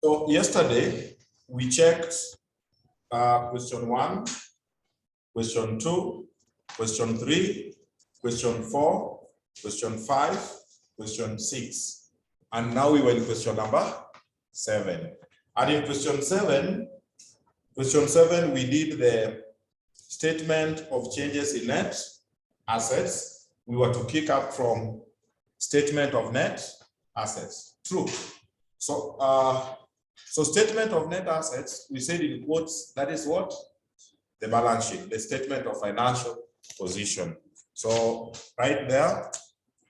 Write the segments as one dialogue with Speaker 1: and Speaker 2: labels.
Speaker 1: So yesterday we checked question 1, question 2, question 3, question 4, question 5, question 6. And now we were in question number 7. And in question 7, we did the statement of changes in net assets. We were to kick up from statement of net assets. True. So statement of net assets, we said in quotes, that is what? The balance sheet, the statement of financial position. So right there,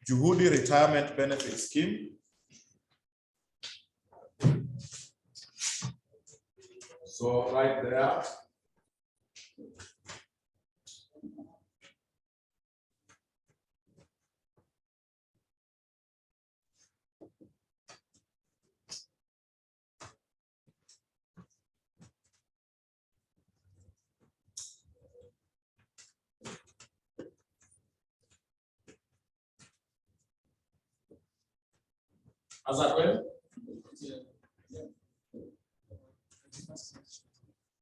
Speaker 1: Juhudi Retirement Benefit Scheme. So right there, as at when?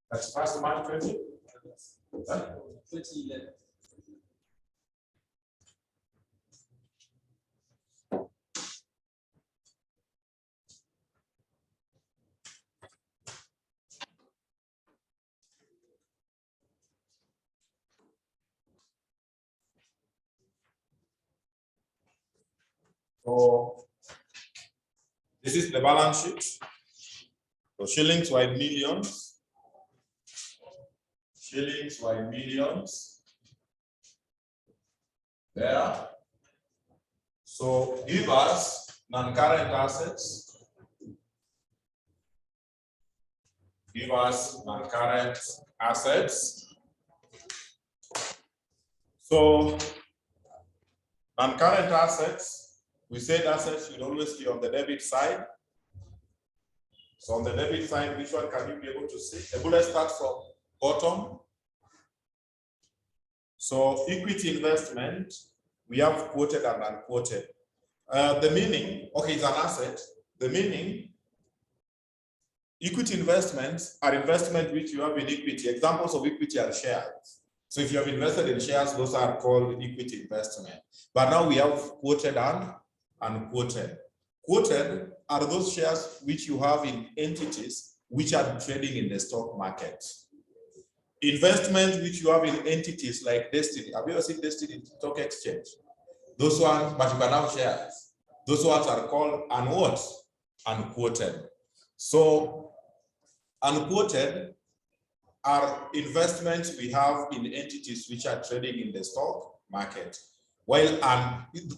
Speaker 1: That's 1st March 20? 2011. So this is the balance sheet. So shillings were in millions. Shillings were in millions. There. So give us non-current assets. Give us non-current assets. So non-current assets, we said assets should always be on the debit side. So on the debit side, which one can you be able to see? The bullet starts from bottom. So equity investment, we have quoted and unquoted. The meaning, okay, it's an asset. The meaning, equity investments are investment which you have in equity. Examples of equity are shares. So if you have invested in shares, those are called equity investment. But now we have quoted and unquoted. Quoted are those shares which you have in entities which are trading in the stock market. Investments which you have in entities like Destiny. Have you ever seen Destiny Stock Exchange? Those ones, but you can have shares. Those ones are called unquoted. So unquoted are investments we have in entities which are trading in the stock market. While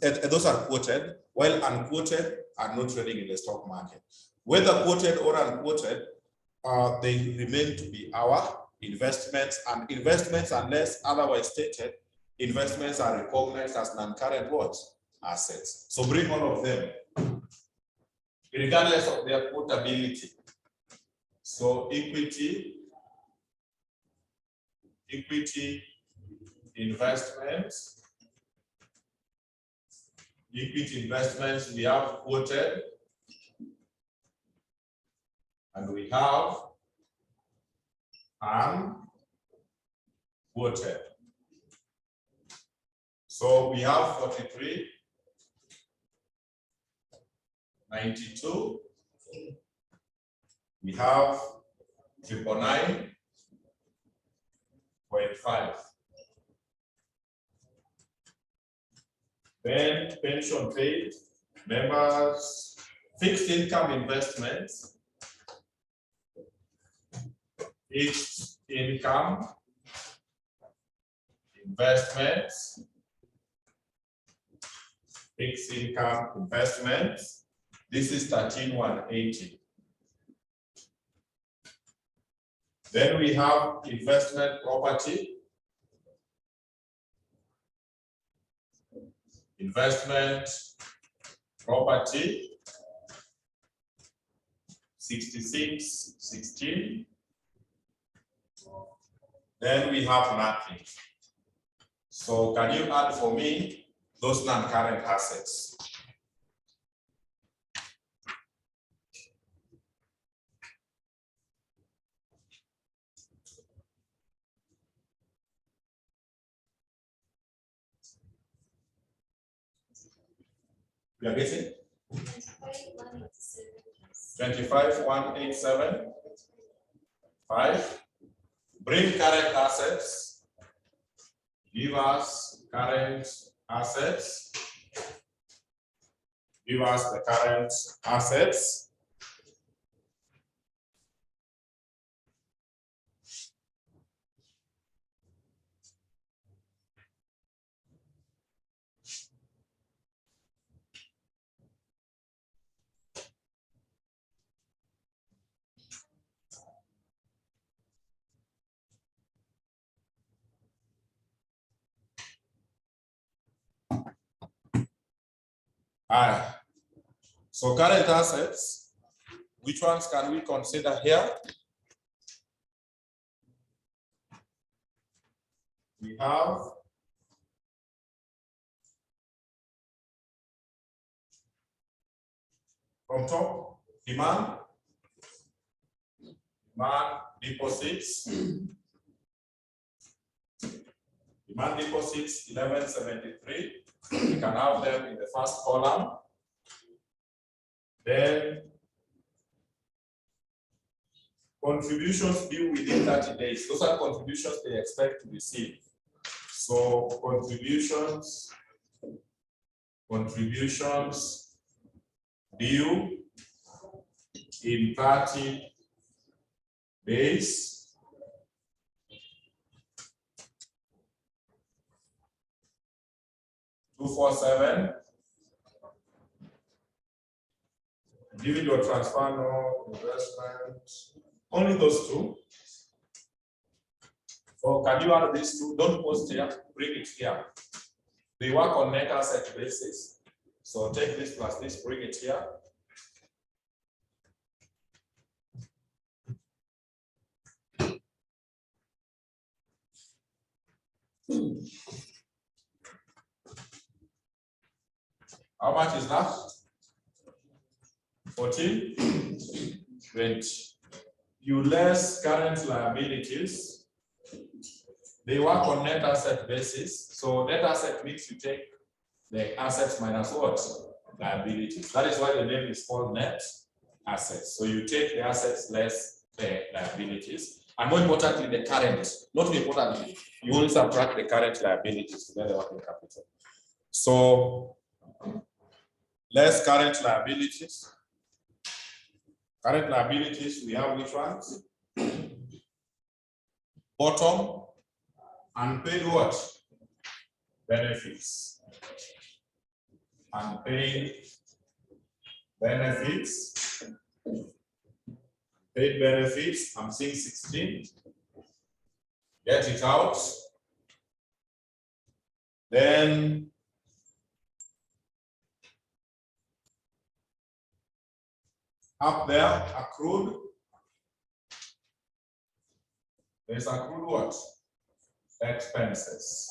Speaker 1: those are quoted, while unquoted are not trading in the stock market. Whether quoted or unquoted, they remain to be our investments, and investments, unless otherwise stated, investments are recognized as non-current what? Assets. So bring all of them, regardless of their quotability. So equity investments. Equity investments, we have quoted and we have unquoted. So we have 43, 92, we have 999.5. Then pension paid, members, fixed income investments, fixed income investments, fixed income investments. This is 13,180. Then we have investment property. Investment property 6616. Then we have nothing. So can you add for me those non-current assets? We are getting 25,187. 5. Bring current assets. Give us current assets. Give us the current assets. So current assets, which ones can we consider here? We have from top, demand deposits. Demand deposits 1173. We can have them in the first column. Then contributions due within 30 days. Those are contributions they expect to receive. So contributions due in 30 days. $247. Individual transfer, no investment. Only those two. So can you add these two? Don't post here, bring it here. They work on net asset basis. So take this plus this, bring it here. How much is that? 14, 20. You less current liabilities. They work on net asset basis. So net asset means you take the assets minus what? Liabilities. That is why the name is called net assets. So you take the assets less the liabilities. And more importantly, the current. Not importantly, you only subtract the current liabilities to get the working capital. So less current liabilities. Current liabilities, we have which ones? Bottom, unpaid what? Benefits. Unpaid benefits. Paid benefits, I'm seeing 16. Get it out. Then up there, accrued. There's accrued what? Expenses.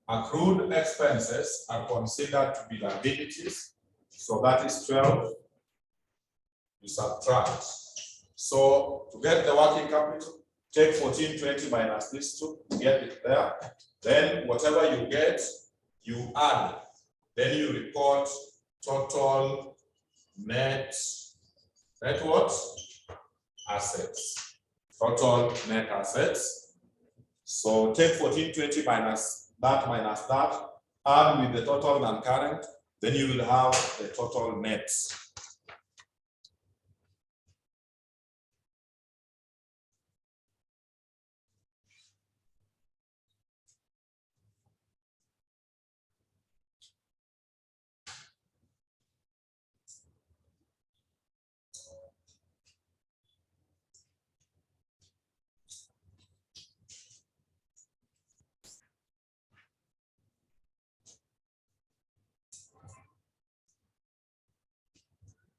Speaker 1: Accrued expenses are considered to be liabilities. So that is 12. You subtract. So to get the working capital, take 1420 minus these two, get it there. Then whatever you get, you add. Then you report total net what? Assets. Total net assets. So take 1420 minus that, add with the total non-current, then you will have the total net.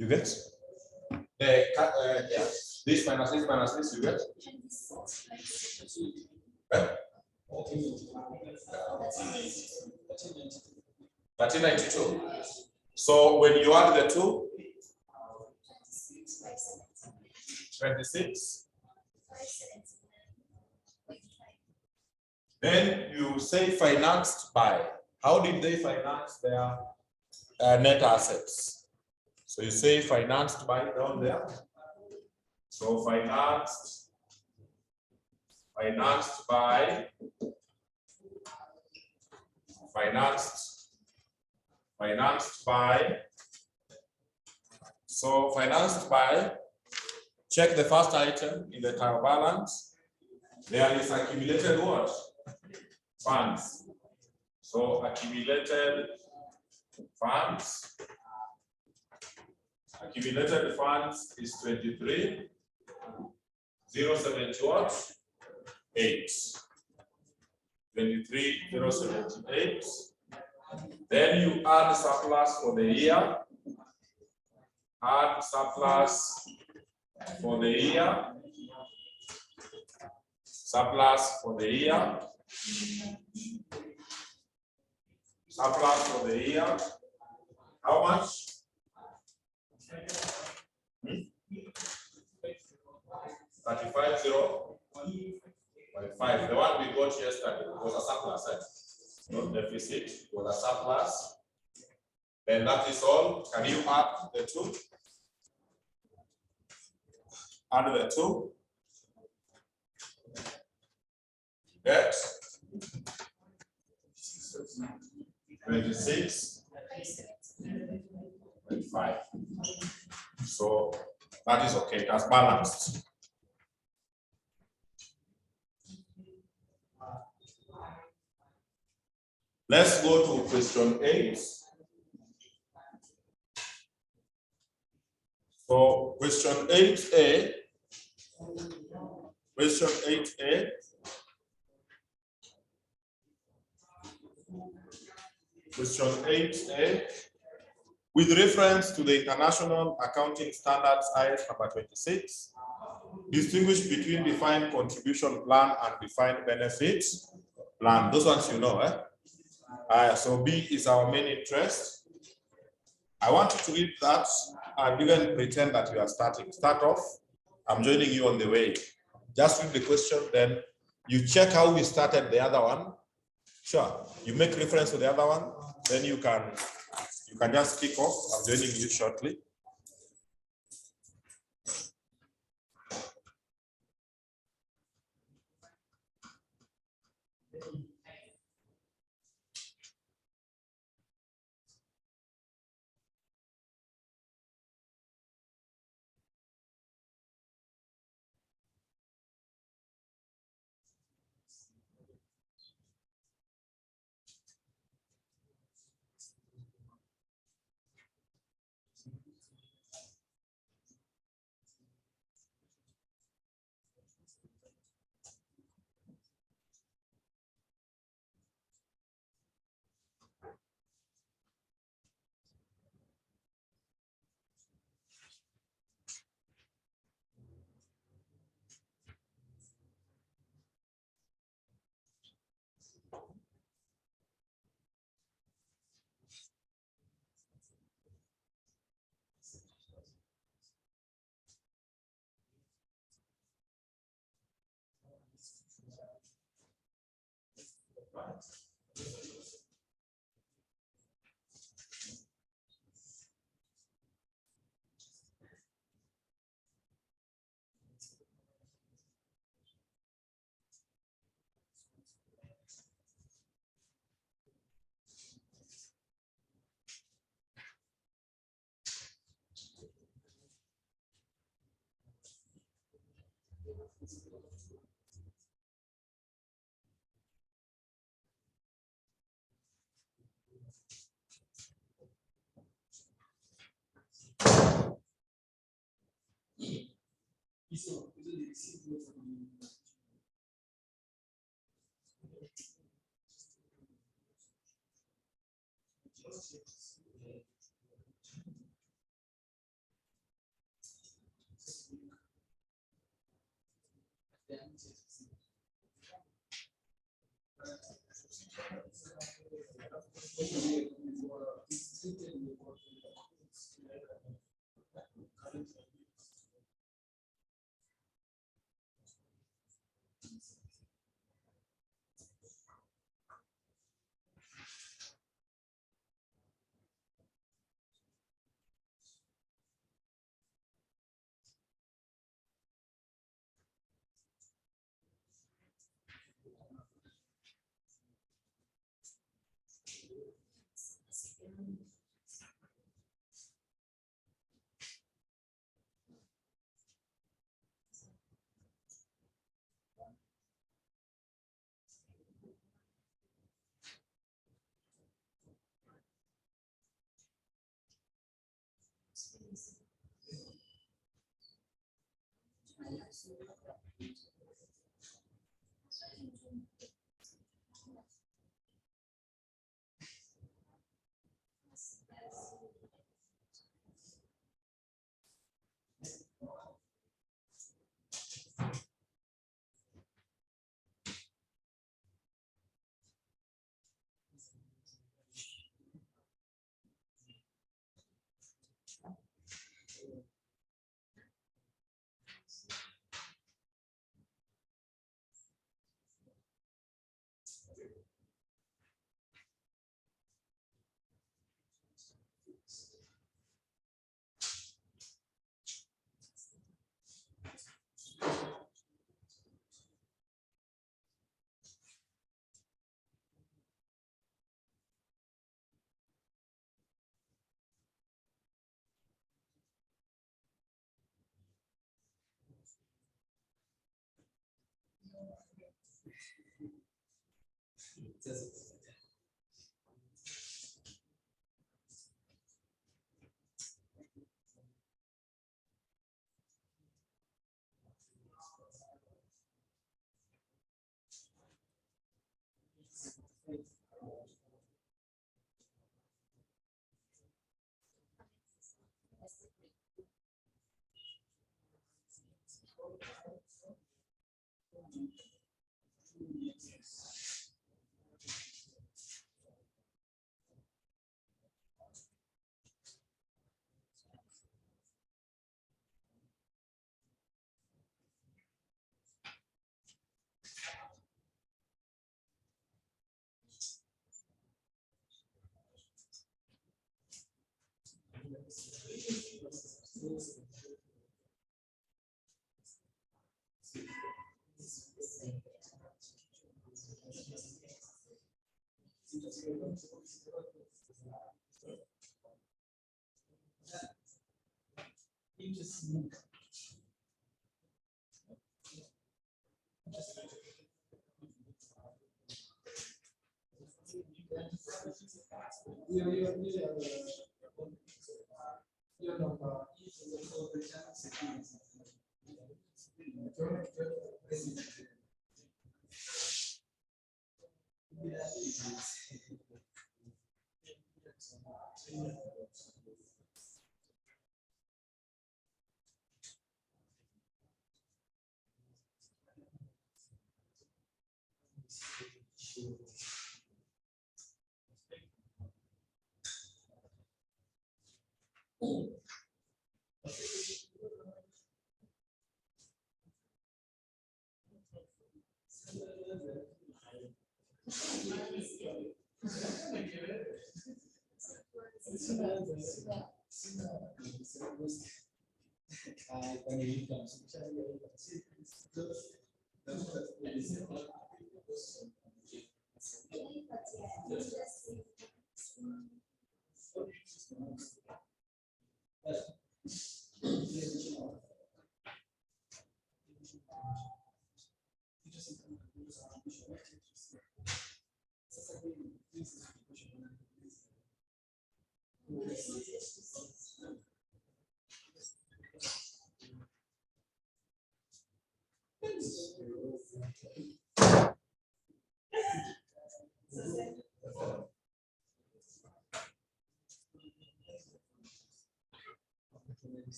Speaker 1: You get? Yeah. This minus this, you get? 1392. So when you add the two, 26. Then you say financed by. How did they finance their net assets. So you say financed by down there. So financed by so financed by, check the first item in the trial balance. There is accumulated what? Funds. So accumulated funds. Accumulated funds is 23,078. 23,078. Then you add surplus for the year. Add surplus for the year. Surplus for the year. Surplus for the year. How much? 35,005. The one we got yesterday was a surplus, not deficit, it was a surplus. Then that is all. Can you add the two? Add the two. Get 26.5. So that is okay, that's balanced. Let's go to question 8. So question 8A. Question 8A. Question 8A. With reference to the International Accounting Standards IS number 26, distinguish between defined contribution plan and defined benefit plan. Those ones you know, so B is our main interest. I want you to read that and even pretend that you are starting. Start off. I'm joining you on the way. Just read the question, then you check how we started the other one. Sure. You make reference to the other one, then you can just kick off. I'm joining you shortly.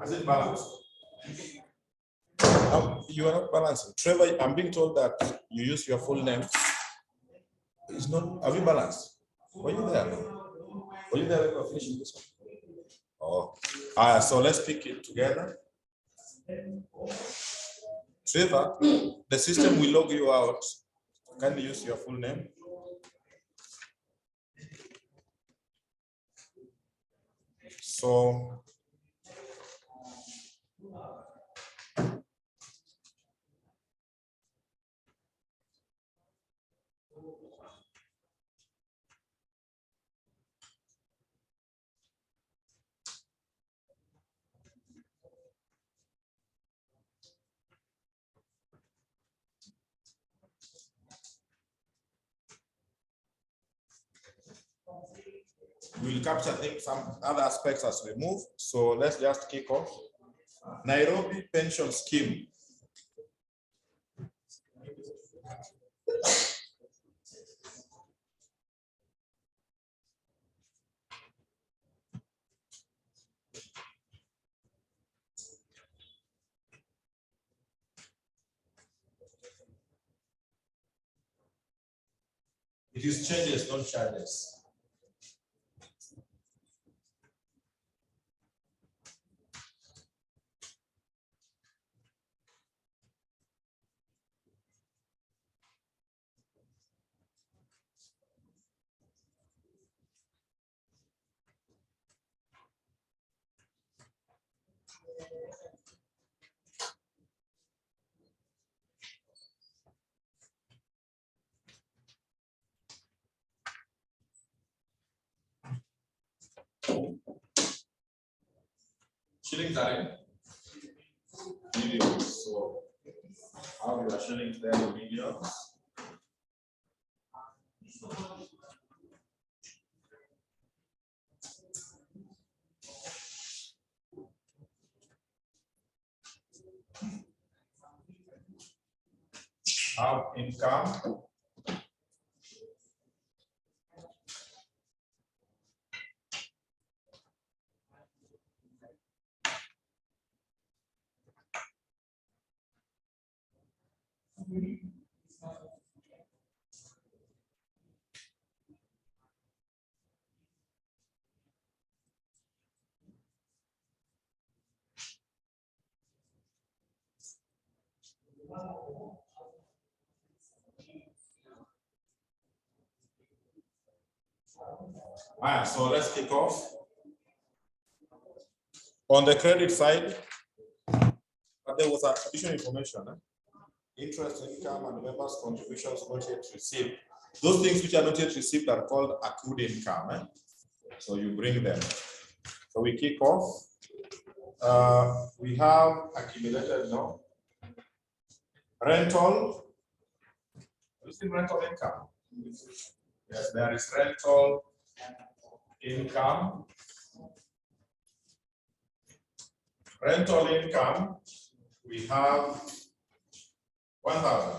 Speaker 1: Has it balanced? You are not balancing. Trevor, I'm being told that you use your full name. It's not, have you balanced? Were you there? Were you there when we were finishing this one? Oh, so let's pick it together. Trevor, the system will log you out. Can you use your full name? So, we'll capture some other aspects as we move. So let's just kick off. Nairobi Pension Scheme. It is changes, not charges. Shillings are in millions. So how are shillings there in millions? Have income. So let's kick off. On the credit side, there was additional information. interest income, and members' contributions not yet received. Those things which are not yet received are called accrued income. So you bring them. So we kick off. We have accumulated now. Rental. You see rental income? Yes, there is rental income. Rental income, we have 1,000.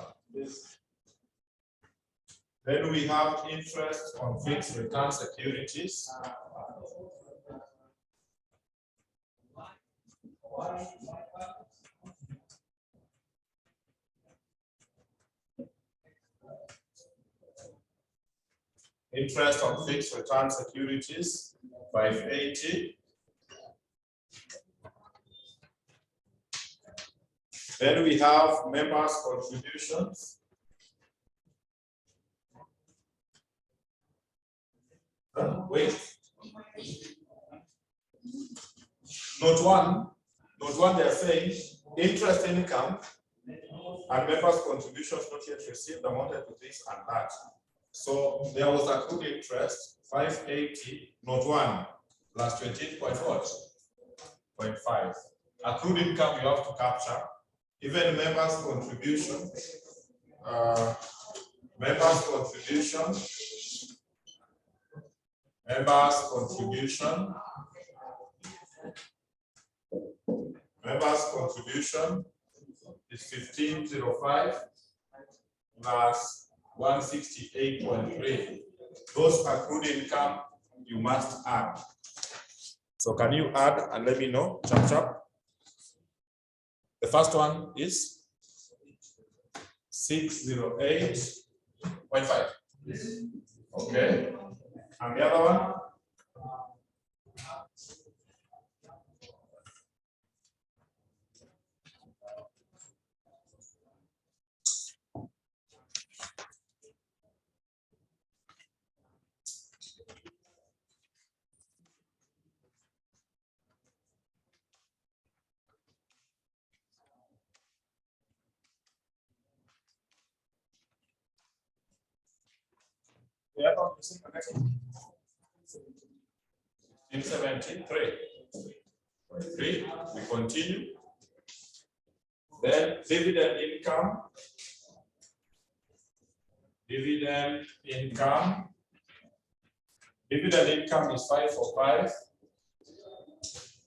Speaker 1: Then we have interest on fixed return securities. Interest on fixed return securities, 580. Then we have members' contributions. Wait. Note one, they are saying interest income and members' contributions not yet received amounted to this and that. So there was accrued interest, 580, note 1, plus 28.5. Accrued income you have to capture. Even members' contribution, members' contribution is 1505 plus 168.3. Those accrued income you must add. So can you add and let me know? Chop chop. The first one is 608.5. Okay. And the other one? Yeah, in 73. We continue. Then dividend income. Dividend income is 545.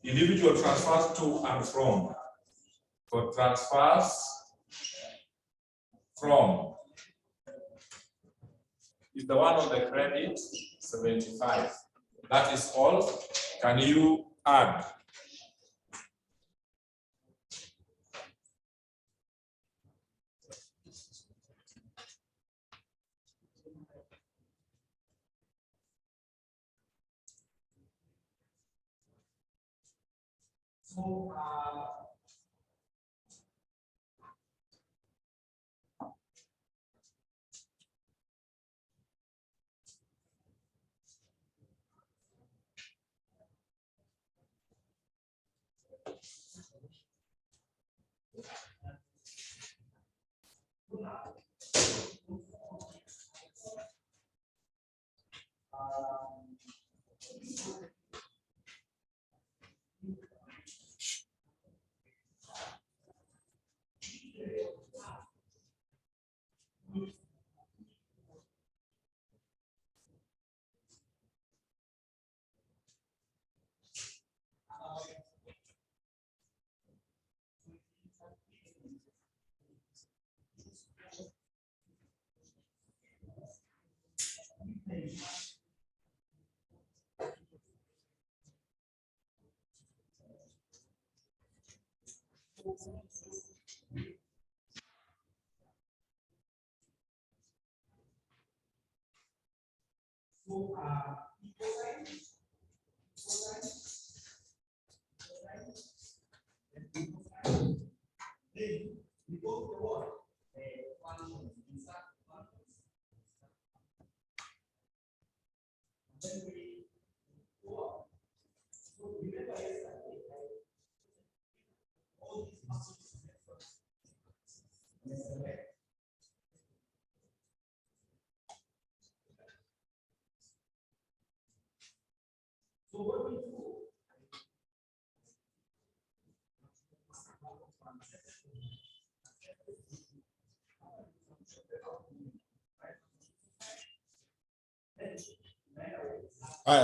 Speaker 1: Individual transfers to and from. For transfers from is the one on the credit, 75. That is all. Can you add?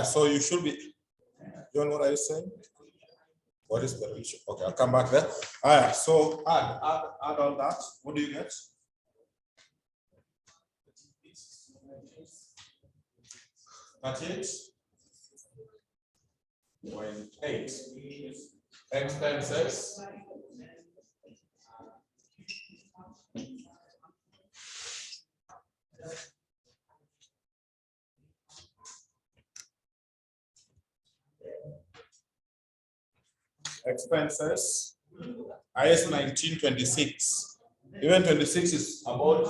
Speaker 1: So you should be, John, what are you saying? What is the ratio? Okay, I'll come back there. So add all that. What do you get? 38.8 expenses. Expenses, IS 1926. Even 26 is about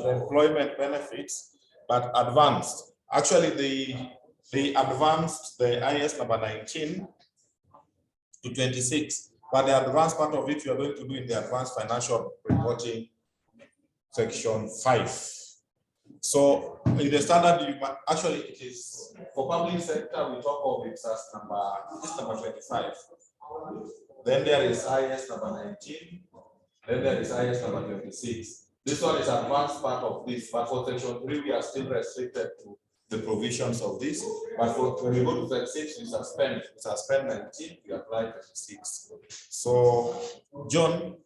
Speaker 1: the employment benefits, but advanced. Actually, they advanced the IS number 19 to 26, but the advanced part of it you are going to do in the advanced financial reporting section 5. So in the standard, you actually it is for public sector, we talk of it as number 25. Then there is IS number 19. Then there is IS number 26. This one is advanced part of this, but for section 3, we are still restricted to the provisions of this. But for when we go to 36, we suspend 19, we apply 26. So, John,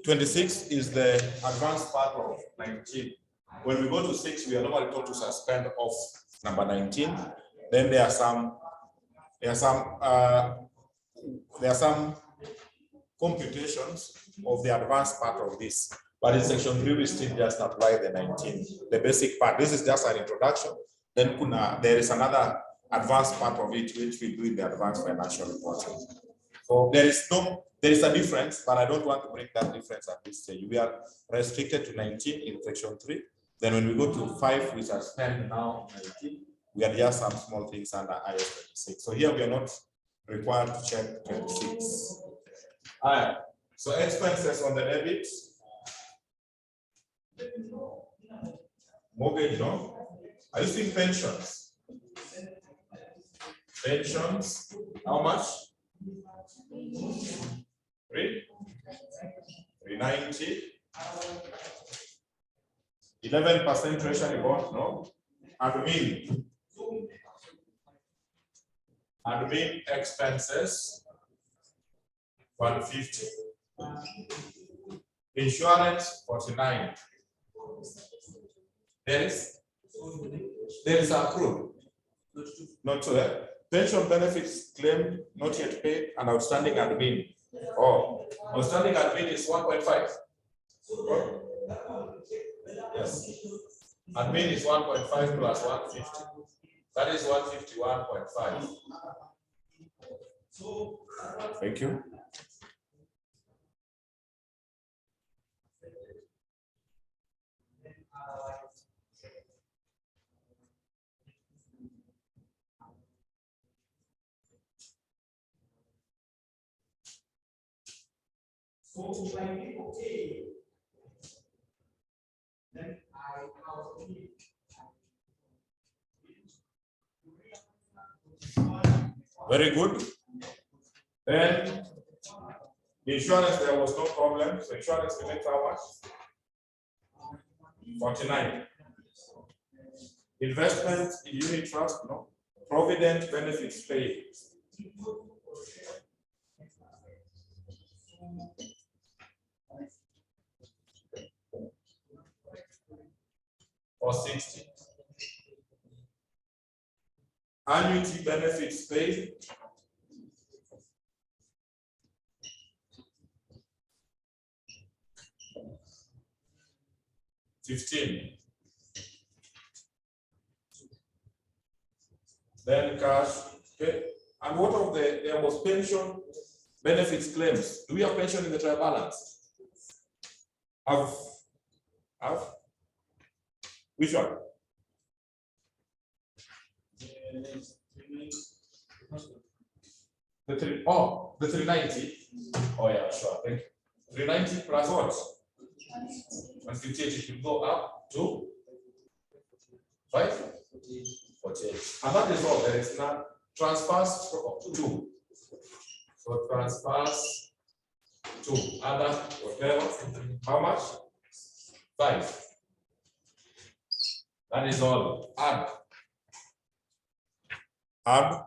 Speaker 1: 26 is the advanced part of 19. When we go to 6, we are normally told to suspend off number 19. Then there are some computations of the advanced part of this, but in section 3 we still just apply the 19, the basic part. This is just an introduction. Then there is another advanced part of it which we do in the advanced financial reporting. So there is a difference, but I don't want to bring that difference at this stage. We are restricted to 19 in section 3. Then when we go to 5, we suspend now 19. We adjust some small things under IS 26. So here we are not required to check 26. All right. So expenses on the debit. Mortgage, no? Are you seeing pensions? Pensions, how much? 390. 11% treasury bond, no? Admin expenses, 150. Insurance, 49. There is accrued. Not so that. Pension benefits claimed, not yet paid, and outstanding admin. Oh, outstanding admin is 1.5. Oh. Yes. Admin is 1.5 plus 150. That is 151.5. Thank you. Very good. Then insurance, there was no problem. So insurance remains how much? 49. Investment in unit trust, no. Provident benefits paid. Or 60. Annuity benefits paid. 15. Then cash. Okay. And what of there was pension benefits claims. Do we have pension in the trial balance? Have? Which one? The 390. Oh yeah, sure. Thank you. 390 plus what? 158. It will go up to 5? 48. And that is all. There is none. Transfers up to 2. So transfers 2, other, whatever. How much? 5. That is all. Add. Add.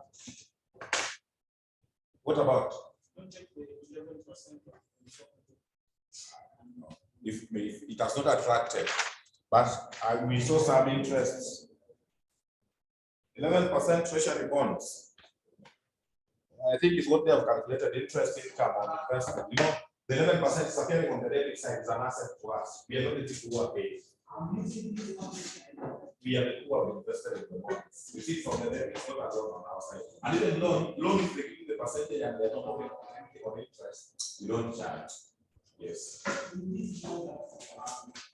Speaker 1: What about? If it has not attracted, but we saw some interest. 11% treasury bonds. I think is what they have calculated interest income on investment. You know, the 11% is appearing on the debit side is an asset to us. We are not the people who are paid. We are the people who have invested in the bonds. We see it from the debit, it's not a loan on our side. And even loan is taking the percentage and they're not moving on interest. We don't charge. Yes.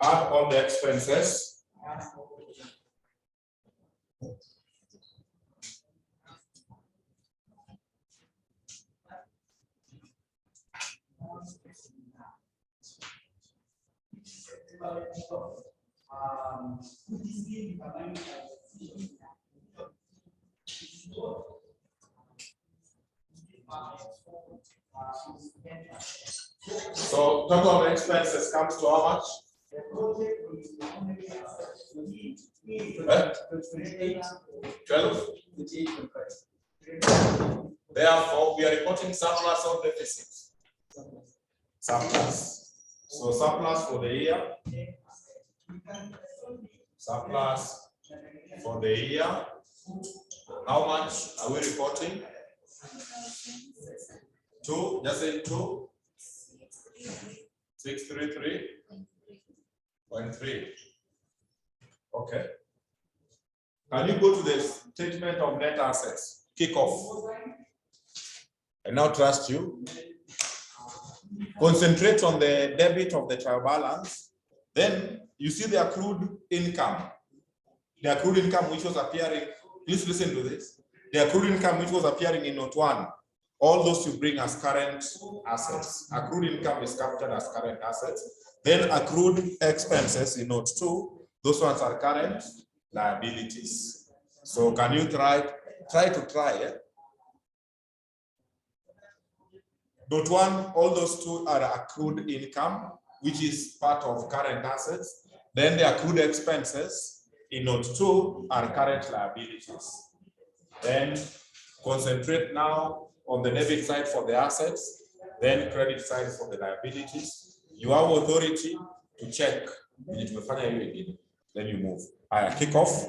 Speaker 1: Add all the expenses. So total expenses comes to how much? 12. Therefore, we are reporting surplus or deficit. Surplus. So surplus for the year. Surplus for the year. How much are we reporting? 2. Just say 2. 633.3. Okay. Can you go to the statement of net assets? Kick off. I now trust you. Concentrate on the debit of the trial balance. Then you see the accrued income. The accrued income which was appearing, please listen to this. The accrued income which was appearing in note 1. All those you bring as current assets. Accrued income is captured as current assets. Then accrued expenses in note 2. Those ones are current liabilities. So can you try? Yeah? Note 1, all those 2 are accrued income, which is part of current assets. Then the accrued expenses in note 2 are current liabilities. Then concentrate now on the debit side for the assets, then credit side for the liabilities. You have authority to check. Then you move. Kick off.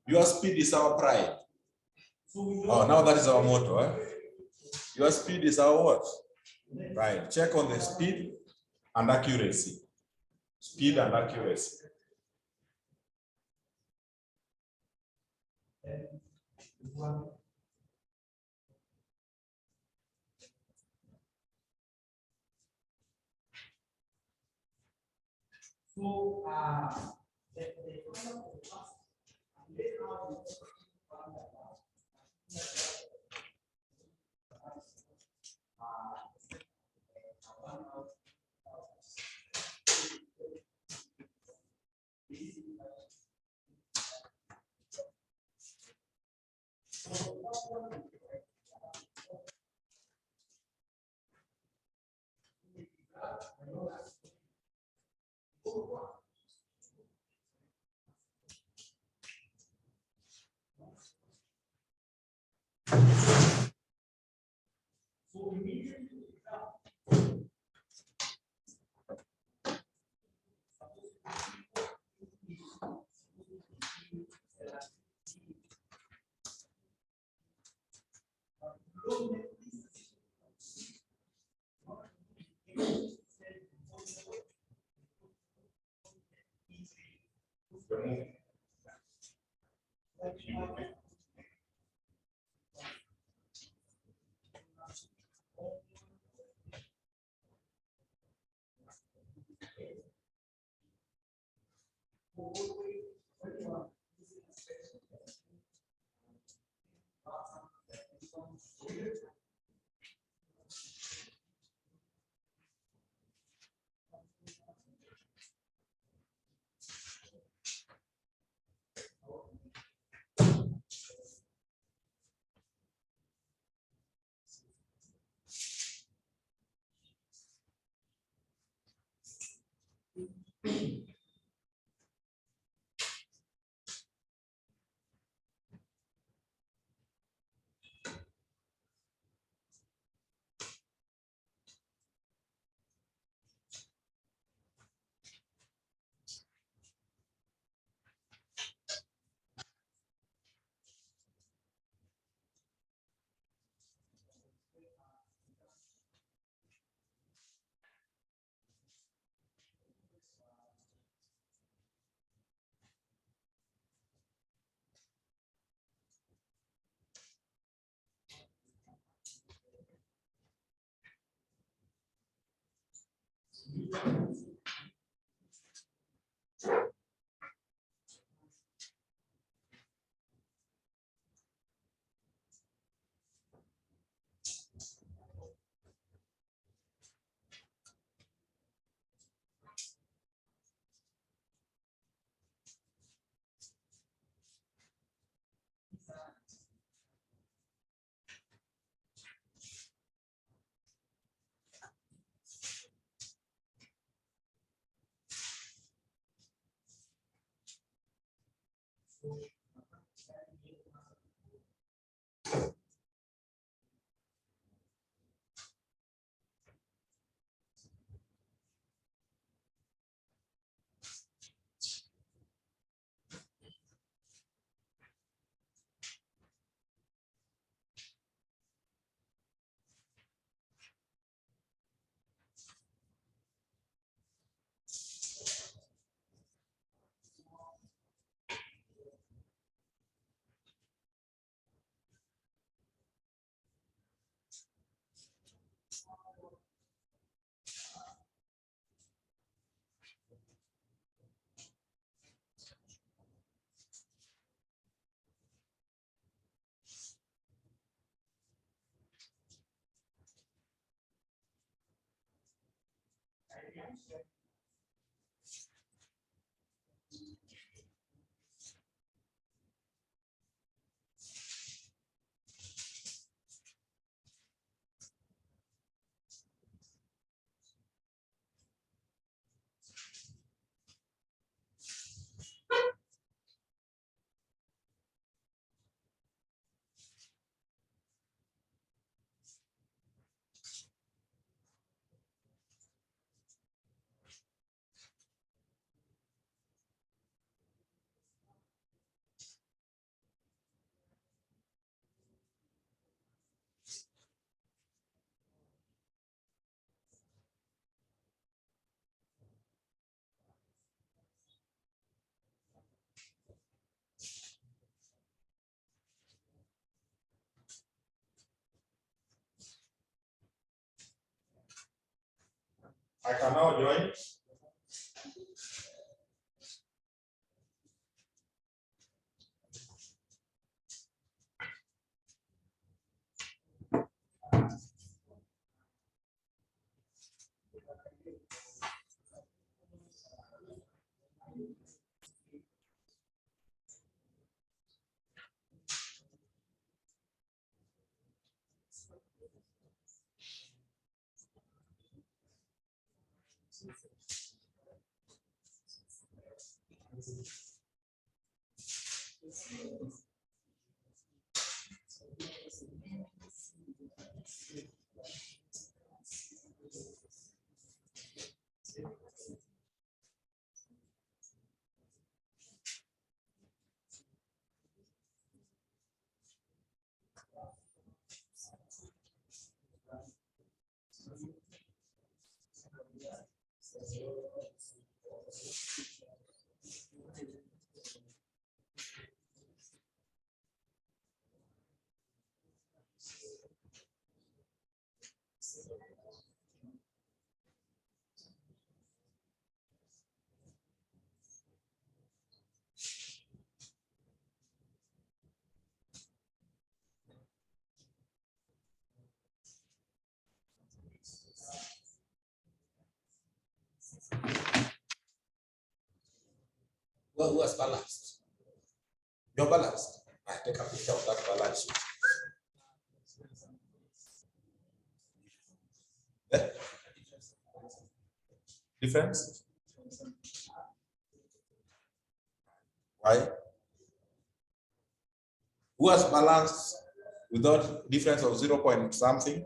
Speaker 1: Your speed is our pride. Oh, now that is our motto. Eh? Your speed is our what? Right. Check on the speed and accuracy. Speed and accuracy. I can now join.
Speaker 2: Well, who has balanced? You're balanced. I take a picture of that balance sheet. Eh? Difference? Why? Who has balanced without difference of 0 point something?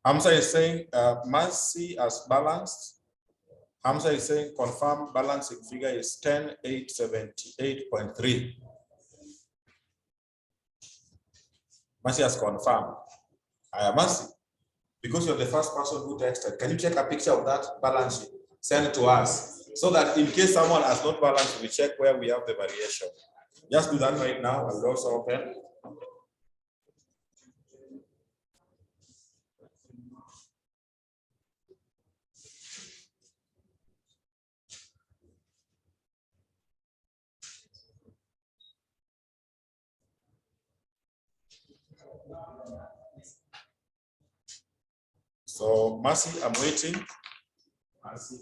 Speaker 1: Hamza is saying Mercy as balanced. Hamza is saying confirmed balancing figure is 10,878.3. Mercy has confirmed. Mercy, because you're the first person who texted, can you take a picture of that balance sheet? Send it to us so that in case someone has not balanced, we check where we have the variation. Just do that right now. I'll also open. So, Mercy, I'm waiting. Mercy.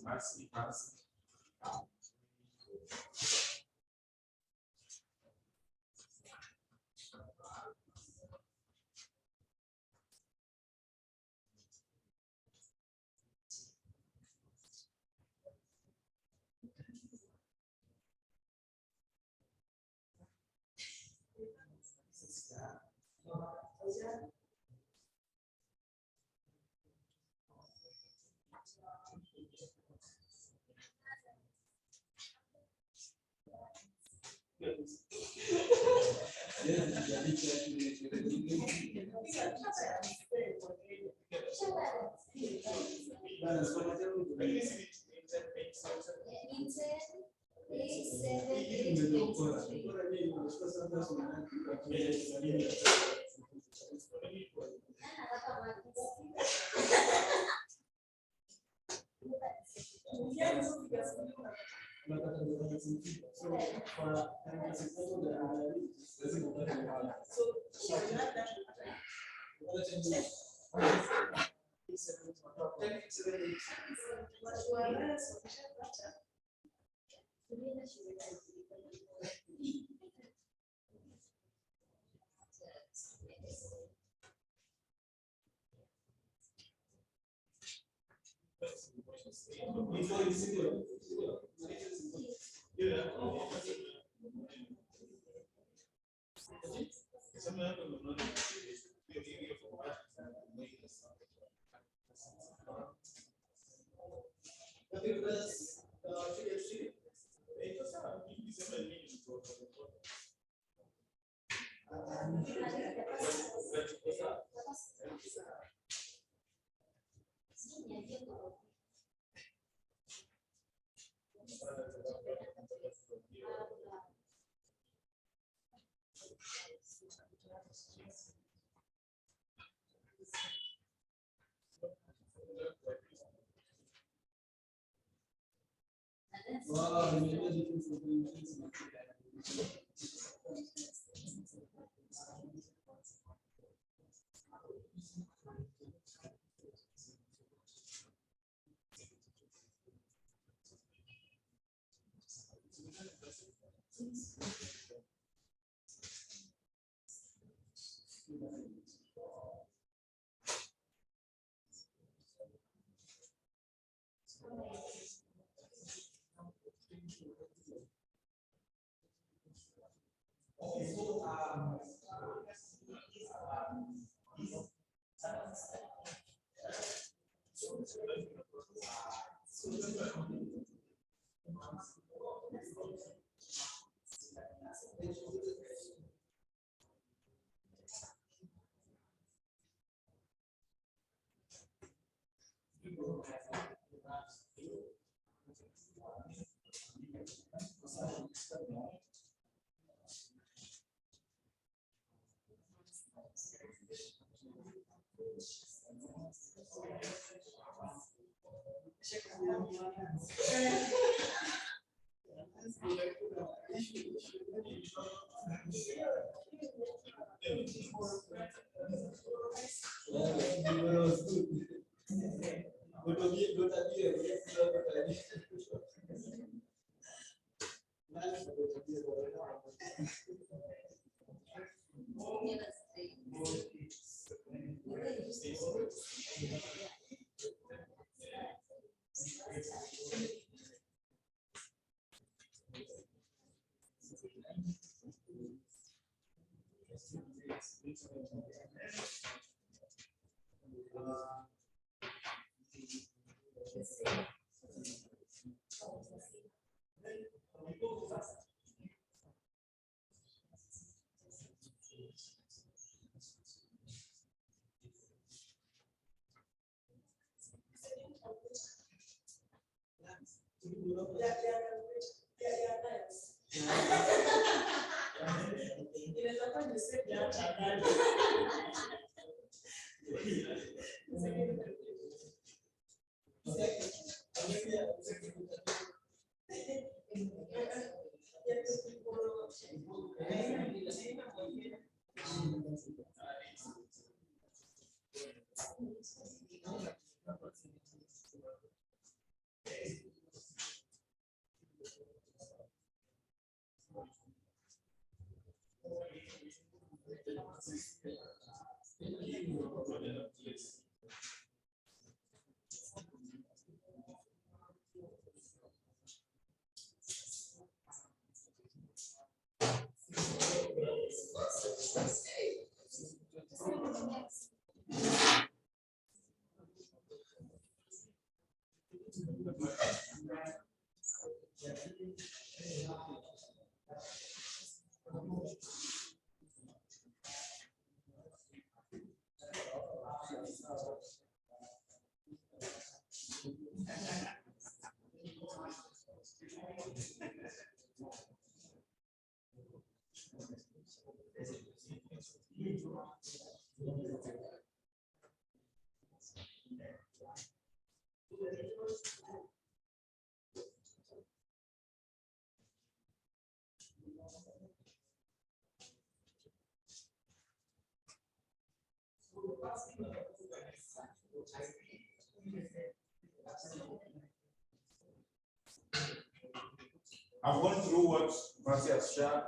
Speaker 1: I've gone through what Mercy has shared,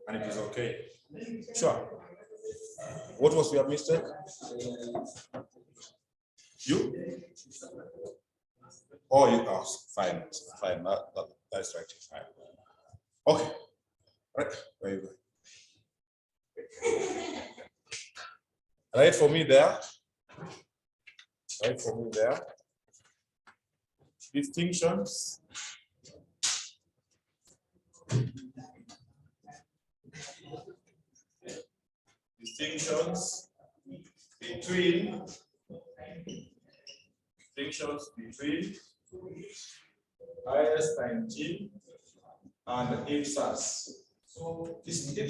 Speaker 1: and it is okay. Sure. What was your mistake? You? Oh, you are fine. Fine. That's right. Fine. Okay. Right. Very good. Right for me there. Right for me there. Distinctions. Distinctions between IS-19 and IPSAS. So this can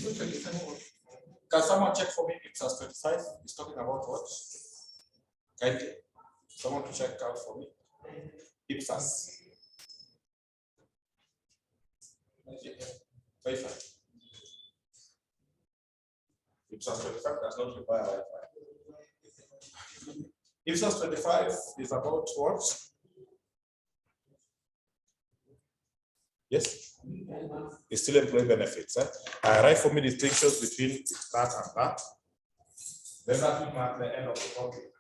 Speaker 1: someone check for me IPSAS 25 is talking about what? Kindly, someone to check out for me. IPSAS 25. IPSAS 25 does not require Wi-Fi. IPSAS 25 is about what? Yes, it's still employee benefits. Write for me distinctions between that and that. Then that will mark the end of the topic.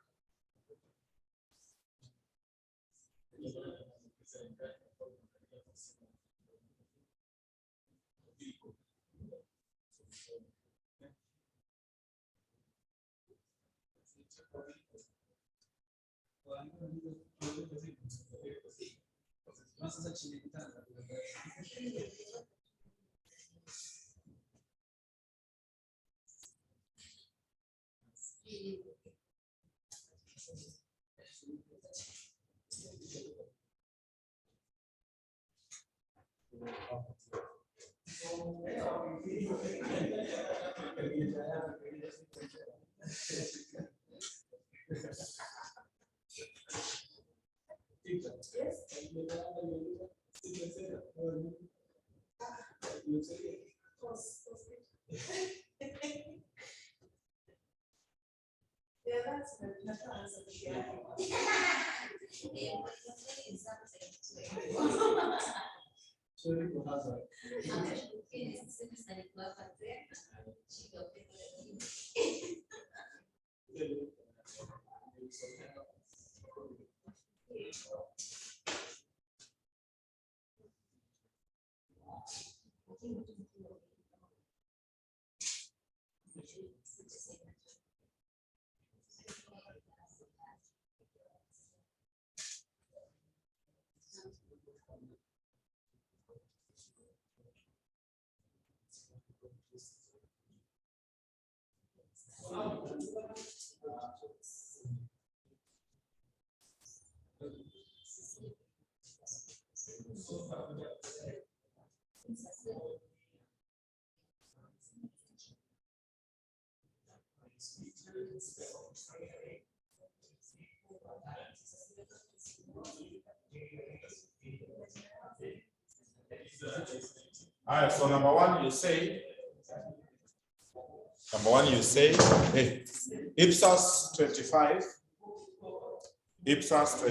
Speaker 1: All right, so number one, you say, hey, IPSAS 25, IPSAS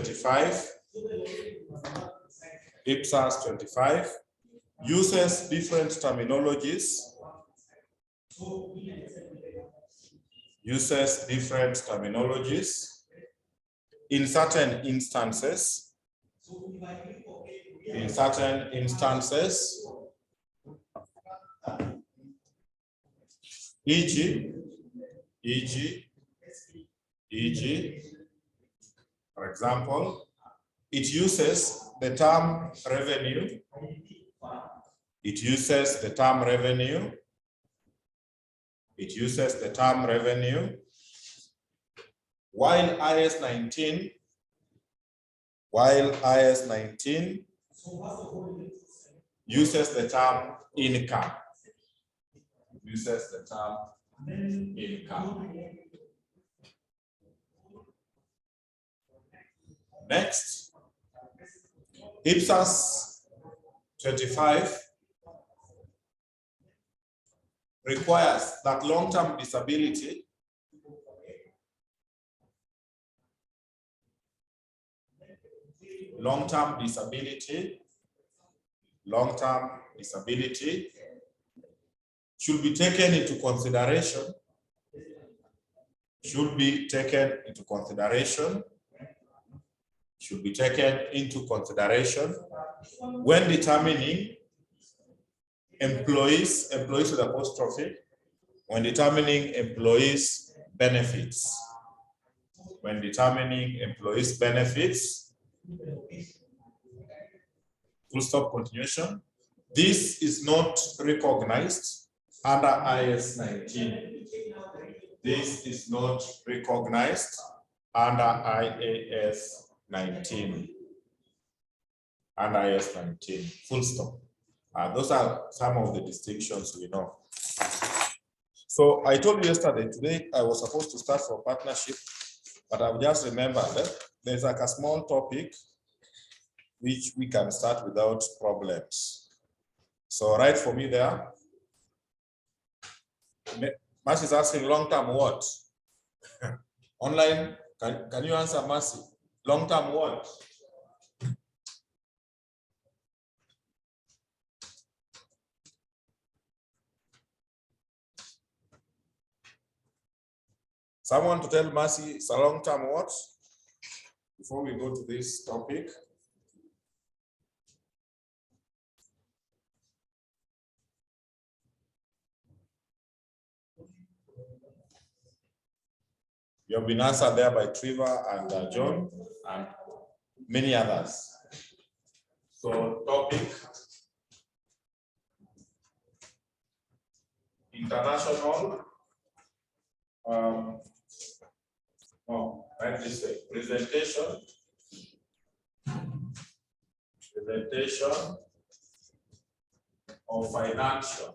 Speaker 1: 25 uses different terminologies, in certain instances, e.g., for example, it uses the term revenue. While while IAS 19 uses the term income. Uses the term income. Next, IPSAS 25 requires that long-term disability should be taken into consideration, when determining employees with apostrophe, when determining employees' benefits. When determining employees' benefits, full stop, continuation. This is not recognized under IAS 19. This is not recognized under IAS 19. Under IAS 19, full stop. Those are some of the distinctions we know. So I told you yesterday, today I was supposed to start from partnership, but I've just remembered that there's like a small topic which we can start without problems. So write for me there. Mercy is asking long-term what? Online, can you answer, Mercy? Long-term what? Someone to tell Mercy it's a long-term what? Before we go to this topic. You have been answered there by Trevor and John and many others. So topic, international, right this way, presentation of financial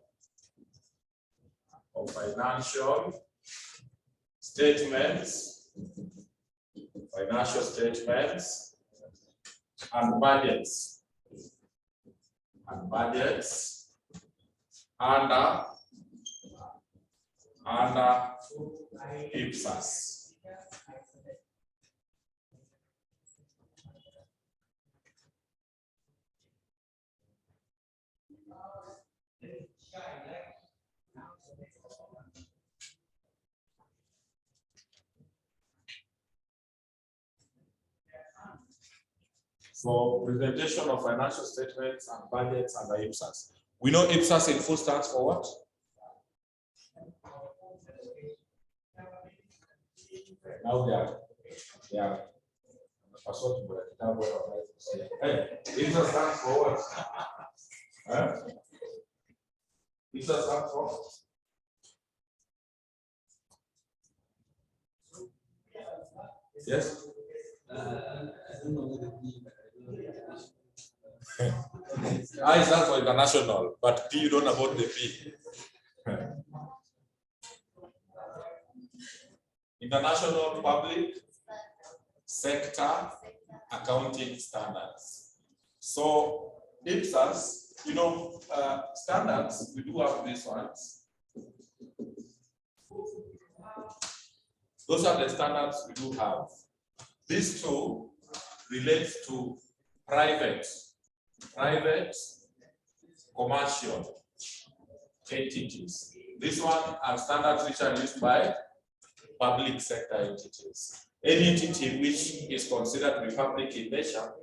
Speaker 1: statements, and budgets under IPSAS. For presentation of financial statements and budgets under IPSAS. We know IPSAS in full stands for what? Now they are. Hey, IPSAS stands for what? IPSAS stands for? Yes? I stand for international, but P you don't know about the P. International Public Sector Accounting Standards. So IPSAS, you know, standards, we do have these ones. Those are the standards we do have. These two relate to private commercial entities. This one are standards which are used by public sector entities. Any entity which is considered to be public in nature,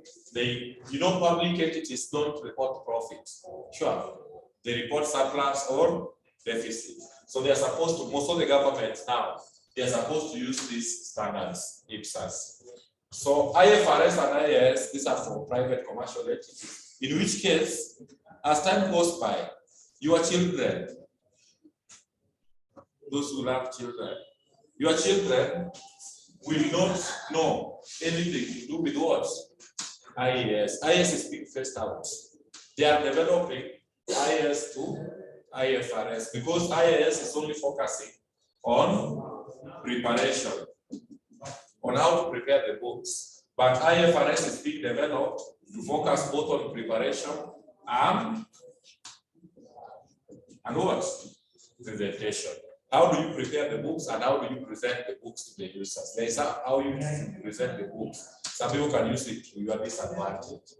Speaker 1: public entities don't report profit. Sure, they report surplus or deficit. So they are supposed to, most of the governments now, they are supposed to use these standards, IPSAS. So IFRS and IAS, these are for private commercial entities, in which case, as time goes by, your children, those who have children, your children will not know anything to do with what? IAS. IAS is being phased out. They are developing IAS to IFRS because IAS is only focusing on preparation, on how to prepare the books. But IFRS is being developed to focus both on preparation and what? Presentation. How do you prepare the books and how do you present the books to the users? There is how you present the books. Some people can use it to your disadvantage.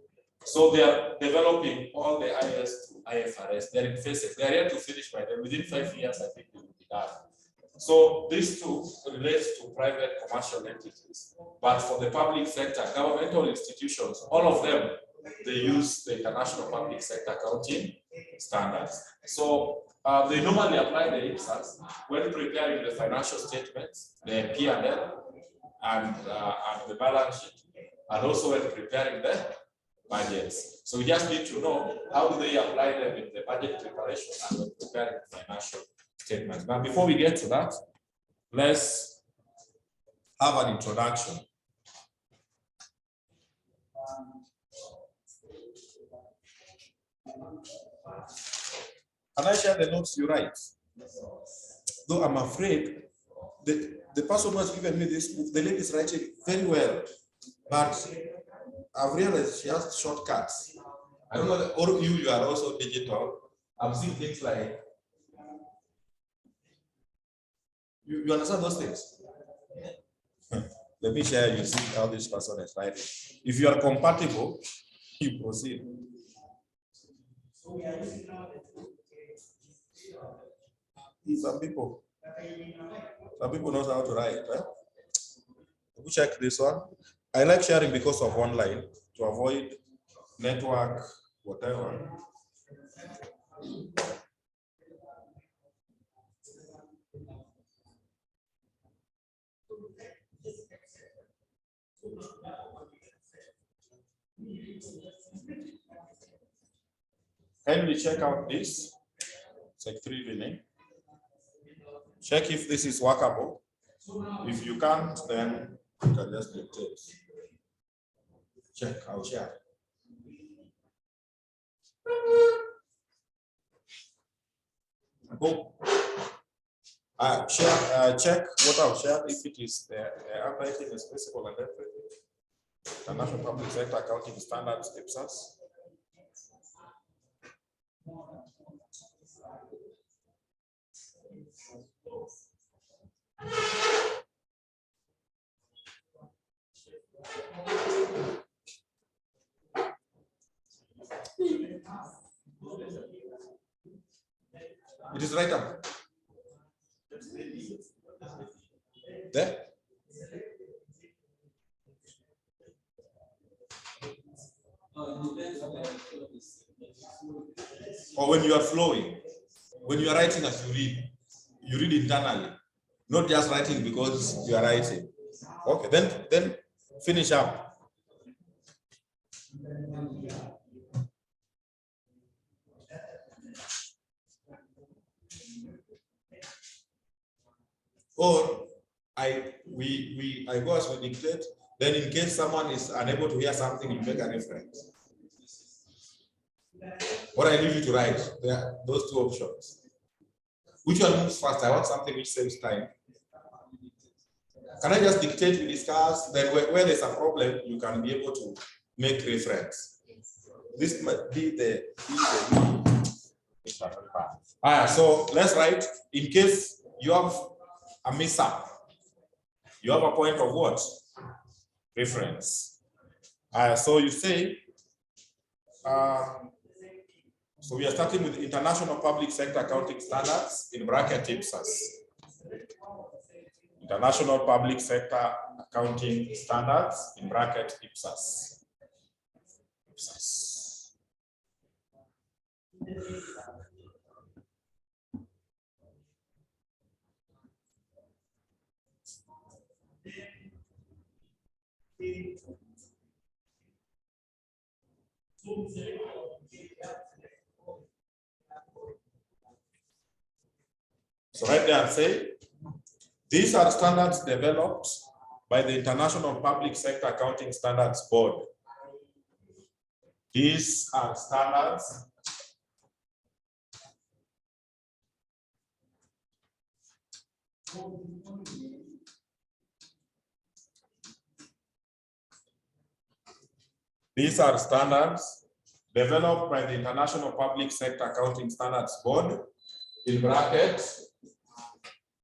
Speaker 1: So they are developing all the IAS to IFRS. They're in phases. They are yet to finish by then. Within 5 years, I think they will be done. So these two relate to private commercial entities. But for the public sector, governmental institutions, all of them, they use the International Public Sector Accounting Standards. So they normally apply the IPSAS when preparing the financial statements, the P&L, and the balance sheet, and also when preparing the budgets. So we just need to know how do they apply them in the budget preparation and when preparing the financial statements. Now, before we get to that, let's have an introduction. Can I share the notes you write? Though I'm afraid the person who has given me this book, the lady is writing very well, but I've realized she has shortcuts. I don't know, or you are also digital. I'm seeing things like, you understand those things? Let me share, you see how this person is writing. If you are compatible, you proceed. Some people know how to write, right? We check this one. I like sharing because of online to avoid network, whatever. Can we check out this? It's like 3 minutes. Check if this is workable. If you can't, then you can just dictate. Check, I'll share. Go. Check what I've shared, if it is the handwriting is visible and everything. The National Public Sector Accounting Standards, IPSAS. It is right up there. Or when you are flowing, when you are writing as you read internally, not just writing because you are writing. Okay, then finish up. Or I go as we dictate, then in case someone is unable to hear something, you make a reference. Or I leave you to write. There are those 2 options. Which one moves fast? I want something which saves time. Can I just dictate, we discuss, then where there's a problem, you can be able to make reference. This might be the so let's write, in case you have a mix-up, you have a point of what? Reference. So you say, so we are starting with International Public Sector Accounting Standards, in bracket IPSAS. International Public Sector Accounting Standards, in bracket IPSAS. IPSAS. So right there, say, these are standards developed by the International Public Sector Accounting Standards Board. These are standards. These are standards developed by the International Public Sector Accounting Standards Board, in brackets,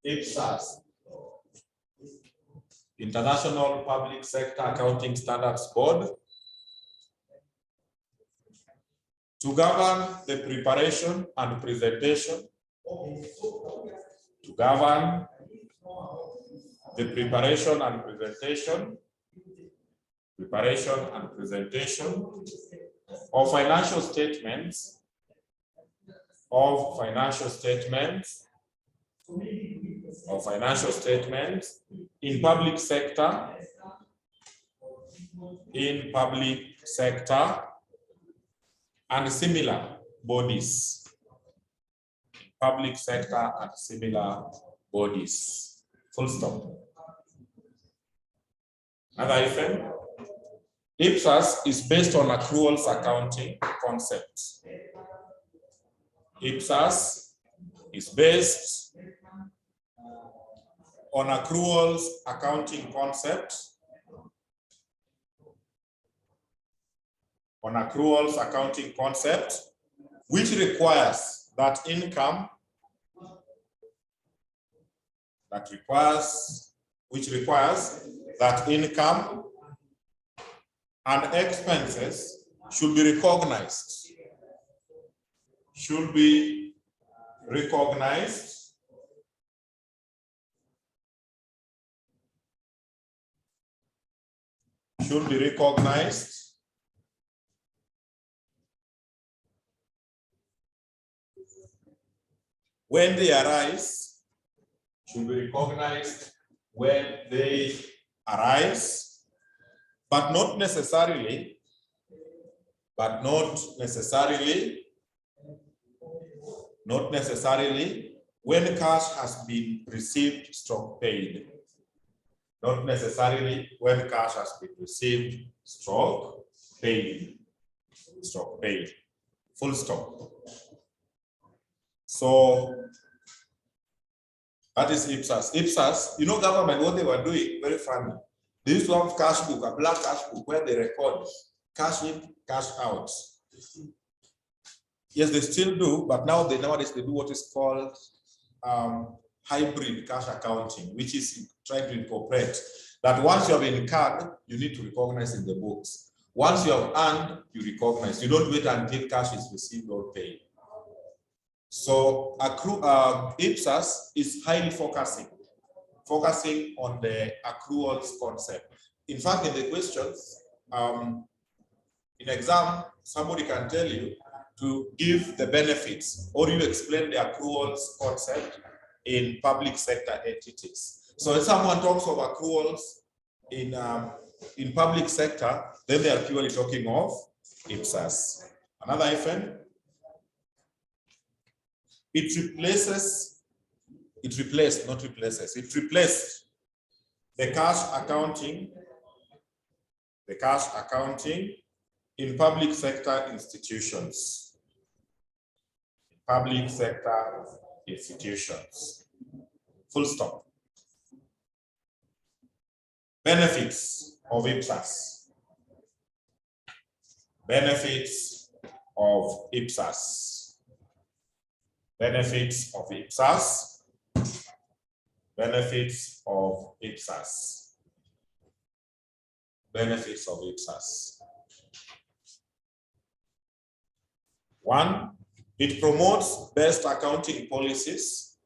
Speaker 1: IPSAS. International Public Sector Accounting Standards Board, to govern the preparation and presentation, of financial statements in public sector, and similar bodies. Public sector and similar bodies. Full stop. Another hyphen. IPSAS is based on accruals accounting concepts. IPSAS is based on accruals accounting concepts. Which requires that income and expenses should be recognized. When they arise, but not necessarily when cash has been received stroke paid. Not necessarily when cash has been received stroke paid. Full stop. So that is IPSAS. IPSAS, you know, government, what they were doing, very funny. They used to have cash book, a black cash book, where they record cash in, cash out. Yes, they still do, but nowadays they do what is called hybrid cash accounting, which is trying to incorporate that once you have incurred, you need to recognize in the books. Once you have earned, you recognize. You don't wait until cash is received or paid. So IPSAS is highly focusing on the accruals concept. In fact, in the questions, in exam, somebody can tell you to give the benefits, or you explain the accruals concept in public sector entities. So if someone talks of accruals in public sector, then they are purely talking of IPSAS. Another hyphen. It replaced the cash accounting in public sector institutions. Full stop. Benefits of IPSAS. Benefits of IPSAS. One, it promotes best accounting policies.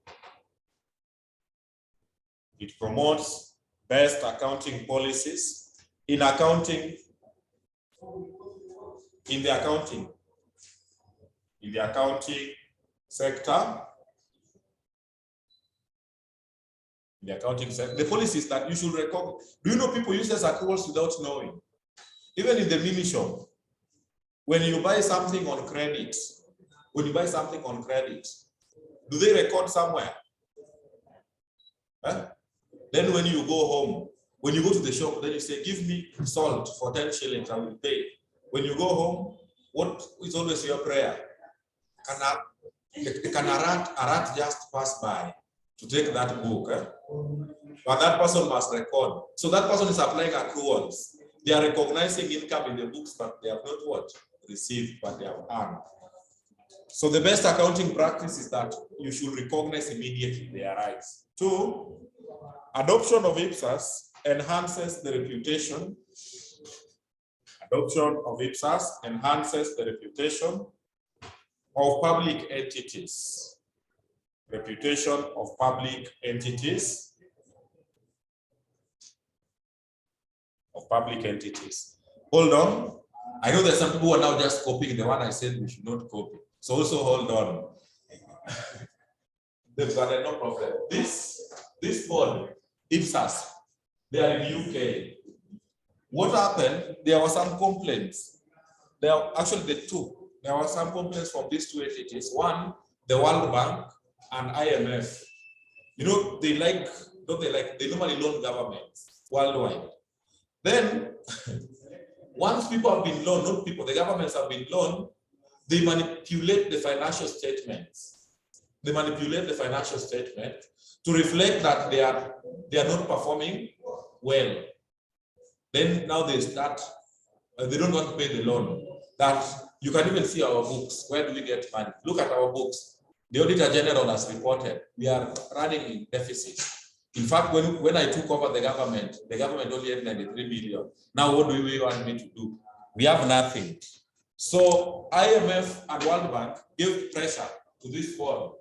Speaker 1: In the accounting sector. The policies that you should record. Do you know people use as accruals without knowing? Even in the mini shop, when you buy something on credit, do they record somewhere? Huh? Then when you go home, when you go to the shop, then you say, give me salt for 10 shillings, I will pay. When you go home,
Speaker 2: what is always your prayer? Can a rat just pass by to take that book? But that person must record. So that person is applying accruals. They are recognizing income in the books, but they have not what? Received, but they have earned. So the best accounting practice is that you should recognize immediately they arise. 2, adoption of IPSAS enhances the reputation. Adoption of IPSAS enhances the reputation of public entities. Reputation of public entities. Hold on. I know there's some people who are now just copying the one I said we should not copy. So also hold on. They've got no problem. This board, IPSAS, they are in UK. What happened? There were some complaints. There are actually the two. There were some complaints from these two entities. One, the World Bank and IMF. You know, they normally loan governments worldwide. Then, once people have been loaned, not people, the governments have been loaned, they manipulate the financial statements. They manipulate the financial statement to reflect that they are not performing well. Then now they start, they don't want to pay the loan. That you can even see our books. Where do we get money? Look at our books. The Auditor General has reported we are running in deficit. In fact, when I took over the government only had 93 billion. Now, what do we want me to do? We have nothing. So IMF and World Bank gave pressure to this board,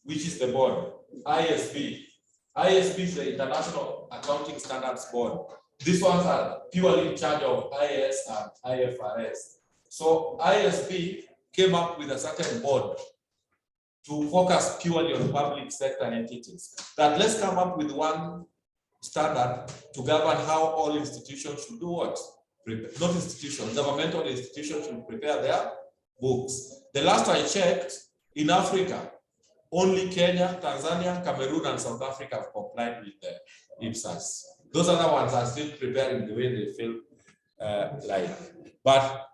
Speaker 2: which is the board, ISB. ISB is the International Accounting Standards Board. These ones are purely in charge of IAS and IFRS. So ISB came up with a certain board to focus purely on public sector entities. That let's come up with one standard to govern how all institutions should do what? Not institutions, governmental institutions should prepare their books. The last I checked, in Africa, only Kenya, Tanzania, Cameroon, and South Africa have complied with the IPSAS. Those other ones are still preparing the way they feel like. But